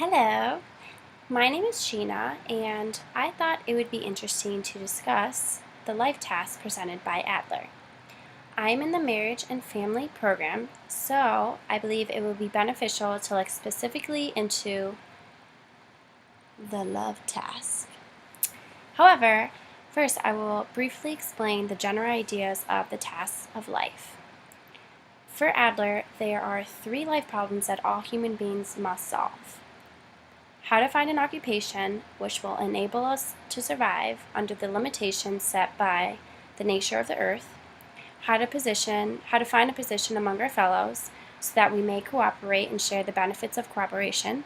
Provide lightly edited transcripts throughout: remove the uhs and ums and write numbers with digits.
Hello, my name is Sheena, and I thought it would be interesting to discuss the life task presented by Adler. I'm in the marriage and family program, so I believe it will be beneficial to look specifically into the love task. However, first I will briefly explain the general ideas of the tasks of life. For Adler, there are three life problems that all human beings must solve: how to find an occupation which will enable us to survive under the limitations set by the nature of the earth, how to find a position among our fellows so that we may cooperate and share the benefits of cooperation,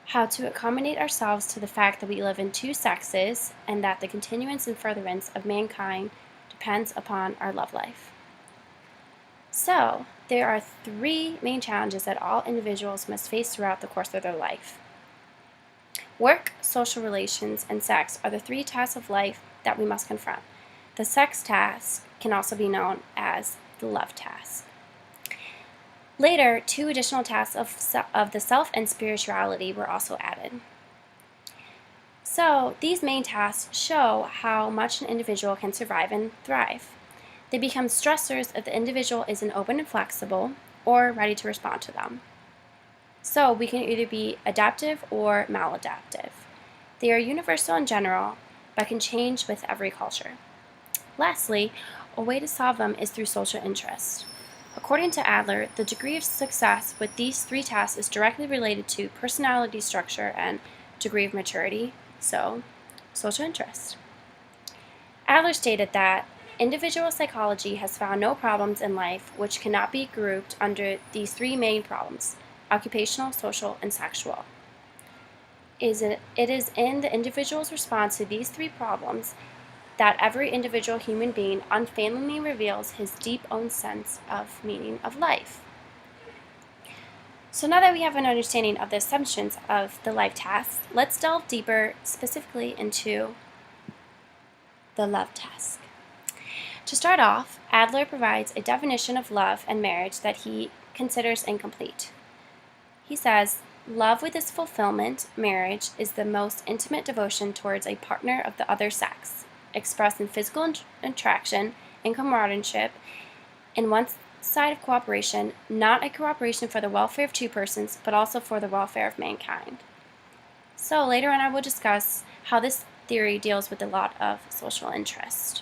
how to accommodate ourselves to the fact that we live in two sexes and that the continuance and furtherance of mankind depends upon our love life. So, there are three main challenges that all individuals must face throughout the course of their life. Work, social relations, and sex are the three tasks of life that we must confront. The sex task can also be known as the love task. Later, two additional tasks of the self and spirituality were also added. So, these main tasks show how much an individual can survive and thrive. They become stressors if the individual isn't open and flexible or ready to respond to them. So we can either be adaptive or maladaptive. They are universal in general, but can change with every culture. Lastly, a way to solve them is through social interest. According to Adler, the degree of success with these three tasks is directly related to personality structure and degree of maturity, so social interest. Adler stated that individual psychology has found no problems in life which cannot be grouped under these three main problems: occupational, social, and sexual. It is in the individual's response to these three problems that every individual human being unfailingly reveals his deep own sense of meaning of life. So now that we have an understanding of the assumptions of the life task, let's delve deeper specifically into the love task. To start off, Adler provides a definition of love and marriage that he considers incomplete. He says, love with its fulfillment, marriage, is the most intimate devotion towards a partner of the other sex, expressed in physical attraction and comradeship, in one side of cooperation, not a cooperation for the welfare of two persons, but also for the welfare of mankind. So later on I will discuss how this theory deals with a lot of social interest,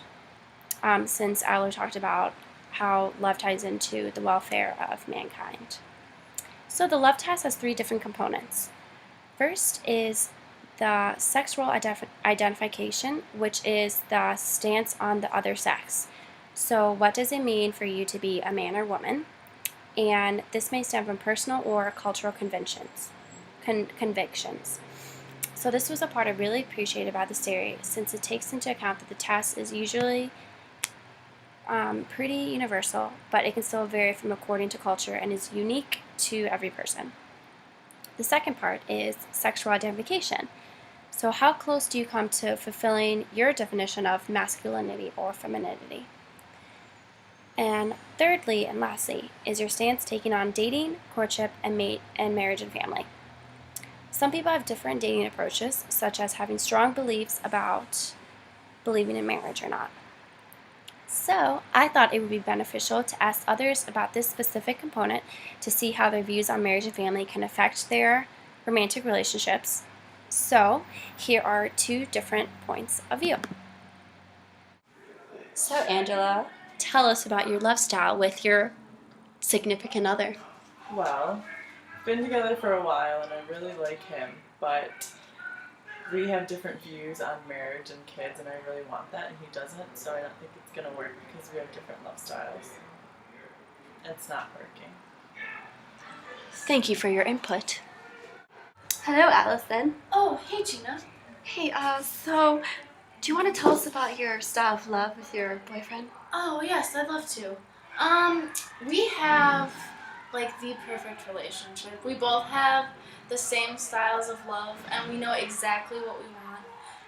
since Adler talked about how love ties into the welfare of mankind. So the love task has three different components. First is the sex role identification, which is the stance on the other sex. So what does it mean for you to be a man or woman? And this may stem from personal or cultural convictions. So this was a part I really appreciated about this theory, since it takes into account that the task is usually pretty universal, but it can still vary from according to culture and is unique to every person. The second part is sexual identification. So how close do you come to fulfilling your definition of masculinity or femininity? And thirdly and lastly is your stance taken on dating, courtship, and marriage and family. Some people have different dating approaches, such as having strong beliefs about believing in marriage or not. So I thought it would be beneficial to ask others about this specific component to see how their views on marriage and family can affect their romantic relationships. So here are two different points of view. So Angela, tell us about your love style with your significant other. Well, we've been together for a while and I really like him, but we have different views on marriage and kids, and I really want that, and he doesn't, so I don't think it's going to work because we have different love styles. It's not working. Thank you for your input. Hello, Allison. Oh, hey Gina. Hey, so do you want to tell us about your style of love with your boyfriend? Oh, yes, I'd love to. We have like the perfect relationship. We both have the same styles of love and we know exactly what we want.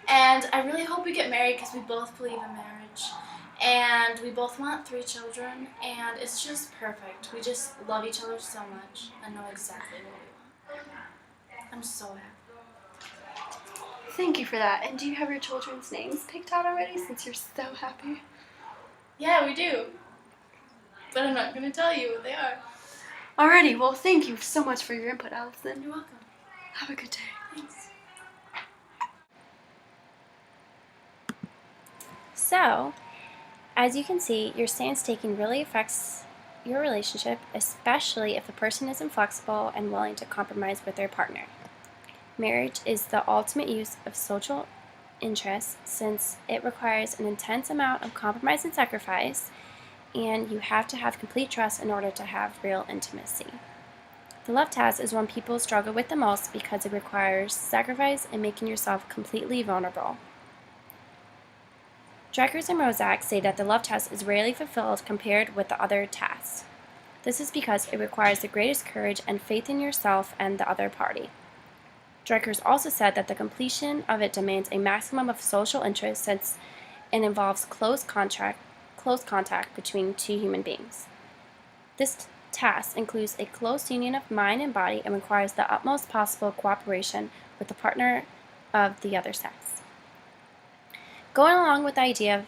And I really hope we get married because we both believe in marriage. And we both want 3 children and it's just perfect. We just love each other so much and know exactly what we want. I'm so happy. Thank you for that. And do you have your children's names picked out already since you're so happy? Yeah, we do. But I'm not going to tell you what they are. Alrighty, well, thank you so much for your input, Allison. You're welcome. Have a good day. Thanks. So, as you can see, your stance taking really affects your relationship, especially if the person is inflexible and willing to compromise with their partner. Marriage is the ultimate use of social interest since it requires an intense amount of compromise and sacrifice, and you have to have complete trust in order to have real intimacy. The love task is one people struggle with the most because it requires sacrifice and making yourself completely vulnerable. Dreckers and Rozak say that the love task is rarely fulfilled compared with the other tasks. This is because it requires the greatest courage and faith in yourself and the other party. Dreckers also said that the completion of it demands a maximum of social interest since it involves close contact between two human beings. This task includes a close union of mind and body and requires the utmost possible cooperation with the partner of the other sex. Going along with the idea of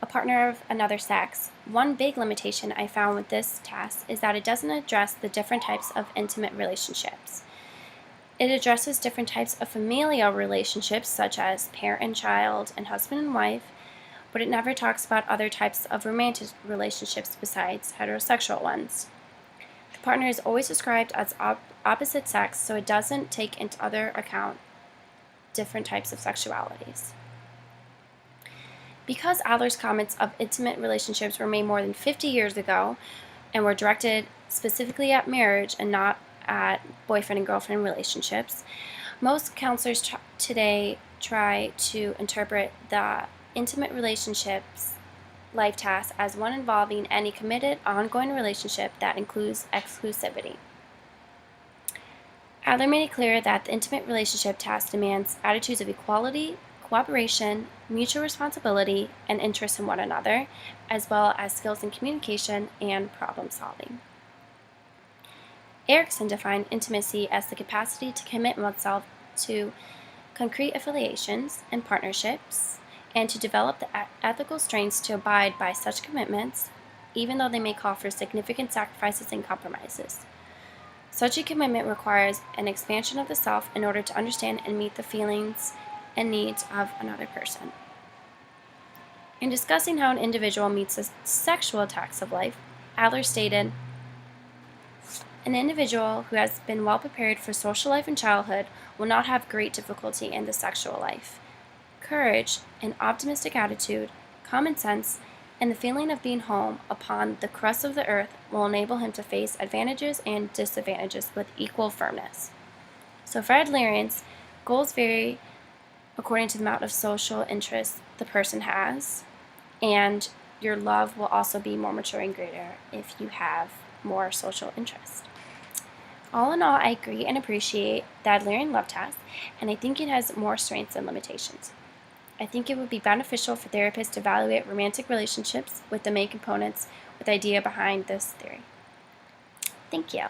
a partner of another sex, one big limitation I found with this task is that it doesn't address the different types of intimate relationships. It addresses different types of familial relationships, such as parent and child and husband and wife, but it never talks about other types of romantic relationships besides heterosexual ones. The partner is always described as opposite sex, so it doesn't take into other account different types of sexualities. Because Adler's comments of intimate relationships were made more than 50 years ago and were directed specifically at marriage and not at boyfriend and girlfriend relationships, most counselors today try to interpret the intimate relationships life task as one involving any committed, ongoing relationship that includes exclusivity. Adler made it clear that the intimate relationship task demands attitudes of equality, cooperation, mutual responsibility, and interest in one another, as well as skills in communication and problem solving. Erickson defined intimacy as the capacity to commit oneself to concrete affiliations and partnerships, and to develop the ethical strengths to abide by such commitments, even though they may call for significant sacrifices and compromises. Such a commitment requires an expansion of the self in order to understand and meet the feelings and needs of another person. In discussing how an individual meets the sexual tasks of life, Adler stated, "An individual who has been well prepared for social life in childhood will not have great difficulty in the sexual life. Courage, an optimistic attitude, common sense, and the feeling of being home upon the crust of the earth will enable him to face advantages and disadvantages with equal firmness." So for Adlerians, goals vary according to the amount of social interest the person has, and your love will also be more mature and greater if you have more social interest. All in all, I agree and appreciate the Adlerian love task, and I think it has more strengths than limitations. I think it would be beneficial for therapists to evaluate romantic relationships with the main components with the idea behind this theory. Thank you.